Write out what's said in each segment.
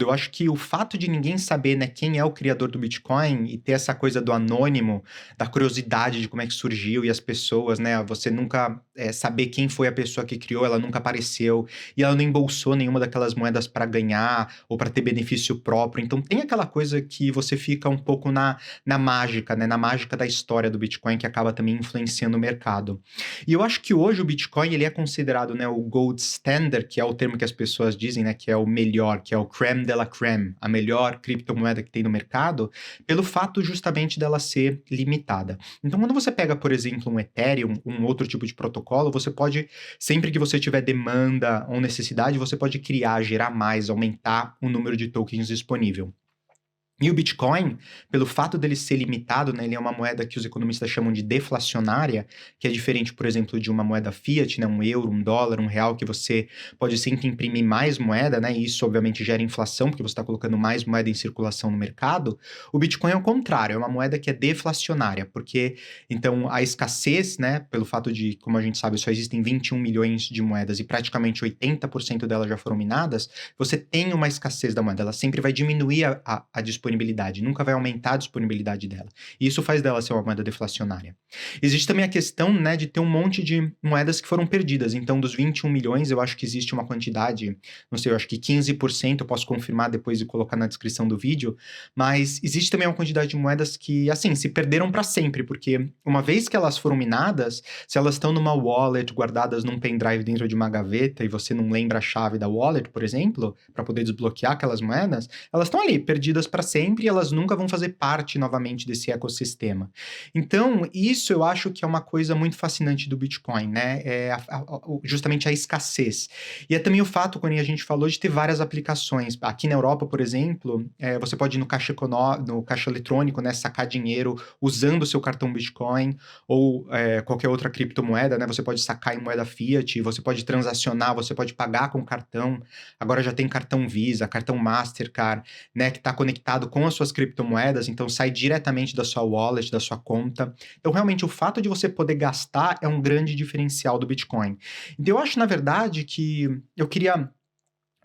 Eu acho que o fato de ninguém saber, né, quem é o criador do Bitcoin e ter essa coisa do anônimo, da curiosidade de como é que surgiu e as pessoas, né, você nunca, saber quem foi a pessoa que criou, ela nunca apareceu e ela não embolsou nenhuma daquelas moedas para ganhar ou para ter benefício próprio. Então tem aquela coisa que você fica um pouco na mágica, né, na mágica da história do Bitcoin que acaba também influenciando o mercado. E eu acho que hoje o Bitcoin ele é considerado, né, o gold standard, que é o termo que as pessoas dizem, né, que é o melhor, que é o crème de la crème, a melhor criptomoeda que tem no mercado, pelo fato justamente dela ser limitada. Então, quando você pega, por exemplo, um Ethereum, um outro tipo de protocolo, você pode, sempre que você tiver demanda ou necessidade, você pode criar, gerar mais, aumentar o número de tokens disponível. E o Bitcoin, pelo fato dele ser limitado, né, ele é uma moeda que os economistas chamam de deflacionária, que é diferente, por exemplo, de uma moeda fiat, né, um euro, um dólar, um real, que você pode sempre imprimir mais moeda, né, e isso obviamente gera inflação, porque você está colocando mais moeda em circulação no mercado. O Bitcoin é o contrário, é uma moeda que é deflacionária, porque então a escassez, né, pelo fato de, como a gente sabe, só existem 21 milhões de moedas e praticamente 80% delas já foram minadas, você tem uma escassez da moeda, ela sempre vai diminuir a disponibilidade, nunca vai aumentar a disponibilidade dela. E isso faz dela ser uma moeda deflacionária. Existe também a questão, né, de ter um monte de moedas que foram perdidas. Então, dos 21 milhões, eu acho que existe uma quantidade, não sei, eu acho que 15%, eu posso confirmar depois e colocar na descrição do vídeo, mas existe também uma quantidade de moedas que, assim, se perderam para sempre, porque uma vez que elas foram minadas, se elas estão numa wallet guardadas num pendrive dentro de uma gaveta e você não lembra a chave da wallet, por exemplo, para poder desbloquear aquelas moedas, elas estão ali, perdidas para sempre, e elas nunca vão fazer parte novamente desse ecossistema. Então, isso eu acho que é uma coisa muito fascinante do Bitcoin, né? É justamente a escassez. E é também o fato, quando a gente falou, de ter várias aplicações. Aqui na Europa, por exemplo, você pode ir no caixa eletrônico, né, sacar dinheiro usando o seu cartão Bitcoin ou qualquer outra criptomoeda, né? Você pode sacar em moeda fiat, você pode transacionar, você pode pagar com cartão. Agora já tem cartão Visa, cartão Mastercard, né, que está conectado com as suas criptomoedas, então sai diretamente da sua wallet, da sua conta. Então, realmente, o fato de você poder gastar é um grande diferencial do Bitcoin. Então, eu acho, na verdade, que eu queria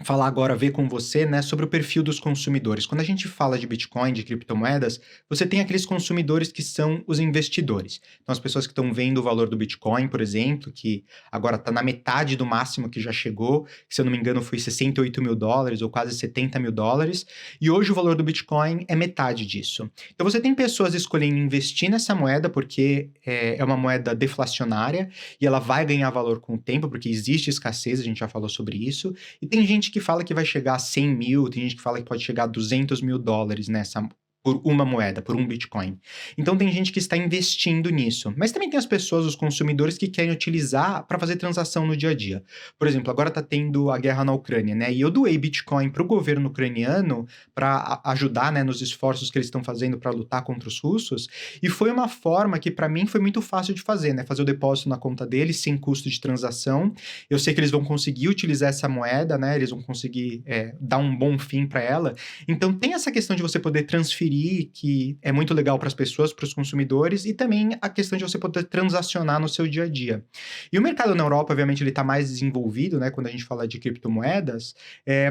falar agora, ver com você, né, sobre o perfil dos consumidores. Quando a gente fala de Bitcoin, de criptomoedas, você tem aqueles consumidores que são os investidores. Então, as pessoas que estão vendo o valor do Bitcoin, por exemplo, que agora está na metade do máximo que já chegou, que, se eu não me engano, foi 68 mil dólares ou quase 70 mil dólares, e hoje o valor do Bitcoin é metade disso. Então, você tem pessoas escolhendo investir nessa moeda porque é uma moeda deflacionária e ela vai ganhar valor com o tempo, porque existe escassez, a gente já falou sobre isso, e tem gente que fala que vai chegar a 100 mil, tem gente que fala que pode chegar a 200 mil dólares nessa, por uma moeda, por um Bitcoin. Então tem gente que está investindo nisso. Mas também tem as pessoas, os consumidores, que querem utilizar para fazer transação no dia a dia. Por exemplo, agora está tendo a guerra na Ucrânia, né? E eu doei Bitcoin para o governo ucraniano para ajudar, né, nos esforços que eles estão fazendo para lutar contra os russos. E foi uma forma que para mim foi muito fácil de fazer, né? Fazer o depósito na conta deles sem custo de transação. Eu sei que eles vão conseguir utilizar essa moeda, né? Eles vão conseguir dar um bom fim para ela. Então tem essa questão de você poder transferir, que é muito legal para as pessoas, para os consumidores, e também a questão de você poder transacionar no seu dia a dia. E o mercado na Europa, obviamente, ele está mais desenvolvido, né? Quando a gente fala de criptomoedas.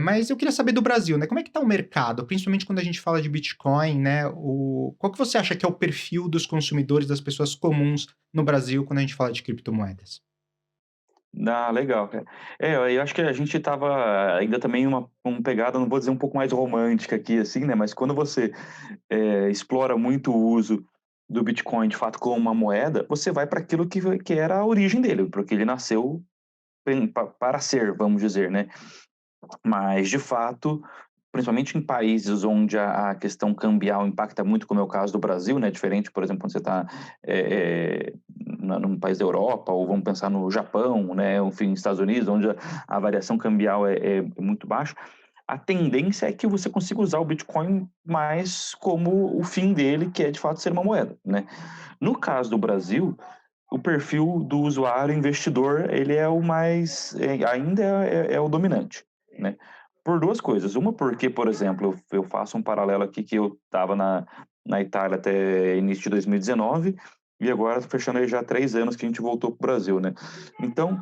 Mas eu queria saber do Brasil, né? Como é que está o mercado, principalmente quando a gente fala de Bitcoin, né? Qual que você acha que é o perfil dos consumidores, das pessoas comuns no Brasil, quando a gente fala de criptomoedas? Ah, legal, cara. Eu acho que a gente estava ainda também uma pegada, não vou dizer um pouco mais romântica aqui, assim, né, mas quando você, explora muito o uso do Bitcoin, de fato, como uma moeda, você vai para aquilo que era a origem dele, porque ele nasceu para ser, vamos dizer, né. Mas, de fato, principalmente em países onde a questão cambial impacta muito, como é o caso do Brasil, né, diferente, por exemplo, quando você está num país da Europa, ou vamos pensar no Japão, né, enfim, Estados Unidos, onde a variação cambial é muito baixa, a tendência é que você consiga usar o Bitcoin mais como o fim dele, que é de fato ser uma moeda, né. No caso do Brasil, o perfil do usuário investidor, ele é o mais, ainda é o dominante, né. Por 2 coisas, uma porque, por exemplo, eu faço um paralelo aqui que eu estava na Itália até início de 2019, e agora fechando aí já 3 anos que a gente voltou para o Brasil, né. Então,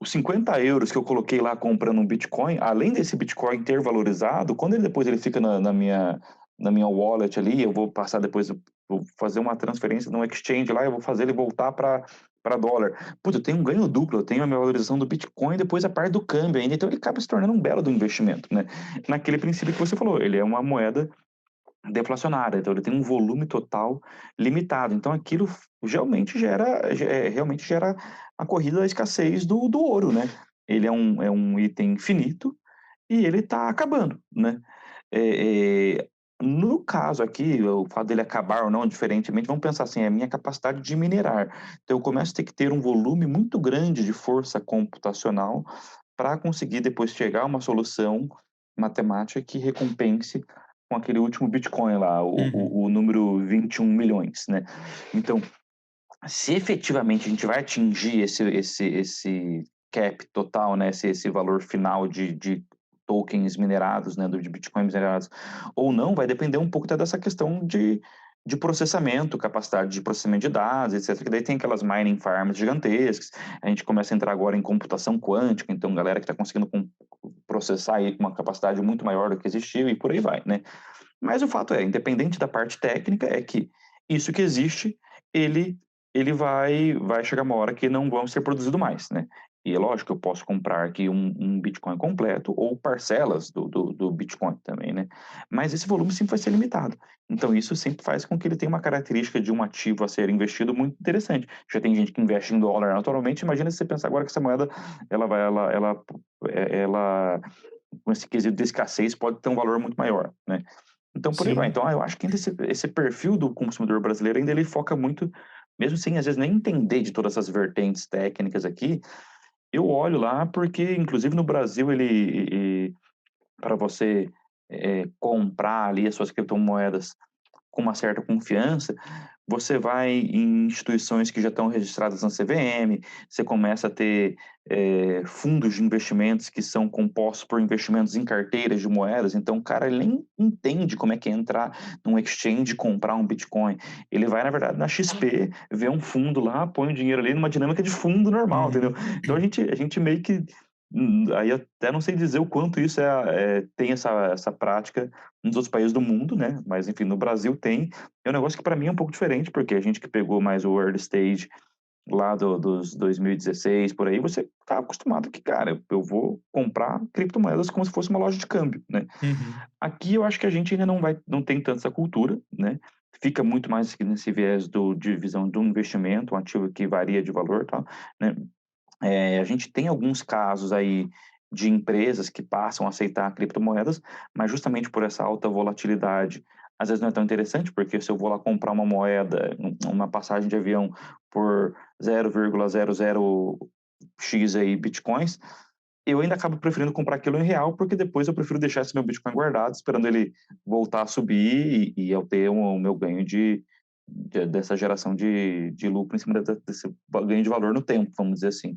os 50 euros que eu coloquei lá comprando um Bitcoin, além desse Bitcoin ter valorizado, quando ele depois ele fica na minha wallet ali, eu vou passar depois, vou fazer uma transferência no exchange lá, eu vou fazer ele voltar para dólar. Putz, eu tenho um ganho duplo, eu tenho a minha valorização do Bitcoin, depois a parte do câmbio ainda, então ele acaba se tornando um belo do investimento, né? Naquele princípio que você falou, ele é uma moeda deflacionária, então ele tem um volume total limitado. Então aquilo realmente gera a corrida da escassez do ouro, né? Ele é um item finito e ele está acabando, né? No caso aqui, o fato dele acabar ou não, diferentemente, vamos pensar assim, é a minha capacidade de minerar. Então eu começo a ter que ter um volume muito grande de força computacional para conseguir depois chegar a uma solução matemática que recompense com aquele último Bitcoin lá, o, Uhum. o, o número 21 milhões, né? Então, se efetivamente a gente vai atingir esse cap total, né, esse valor final de tokens minerados, né, de bitcoins minerados, ou não, vai depender um pouco até dessa questão de processamento, capacidade de processamento de dados, etc. Que daí tem aquelas mining farms gigantescas. A gente começa a entrar agora em computação quântica, então galera que está conseguindo processar aí com uma capacidade muito maior do que existiu e por aí vai, né? Mas o fato é, independente da parte técnica, é que isso que existe, ele ele vai chegar uma hora que não vão ser produzido mais, né. E é lógico, eu posso comprar aqui um Bitcoin completo ou parcelas do Bitcoin também, né. Mas esse volume sempre vai ser limitado. Então isso sempre faz com que ele tenha uma característica de um ativo a ser investido muito interessante. Já tem gente que investe em dólar naturalmente, imagina se você pensar agora que essa moeda ela com esse quesito de escassez pode ter um valor muito maior, né. Então, por aí vai. Sim. Então, eu acho que ainda esse perfil do consumidor brasileiro ainda ele foca muito, mesmo sem às vezes nem entender de todas essas vertentes técnicas aqui, eu olho lá porque inclusive no Brasil ele para você, comprar ali as suas criptomoedas com uma certa confiança, você vai em instituições que já estão registradas na CVM, você começa a ter fundos de investimentos que são compostos por investimentos em carteiras de moedas, então o cara ele nem entende como é que é entrar num exchange e comprar um Bitcoin. Ele vai, na verdade, na XP, vê um fundo lá, põe o dinheiro ali numa dinâmica de fundo normal, entendeu? Uhum. Então a gente meio que. Aí até não sei dizer o quanto isso tem essa prática nos outros países do mundo, né? Mas enfim, no Brasil tem. É um negócio que para mim é um pouco diferente, porque a gente que pegou mais o early stage lá dos 2016 por aí, você tá acostumado que, cara, eu vou comprar criptomoedas como se fosse uma loja de câmbio, né? Uhum. Aqui eu acho que a gente ainda não tem tanta essa cultura, né? Fica muito mais nesse viés de visão do investimento, um ativo que varia de valor, e tal, né? A gente tem alguns casos aí de empresas que passam a aceitar criptomoedas, mas justamente por essa alta volatilidade, às vezes não é tão interessante, porque se eu vou lá comprar uma moeda, uma passagem de avião por 0,00x aí bitcoins, eu ainda acabo preferindo comprar aquilo em real, porque depois eu prefiro deixar esse meu Bitcoin guardado, esperando ele voltar a subir e eu ter o meu ganho dessa geração de lucro em cima desse ganho de valor no tempo, vamos dizer assim.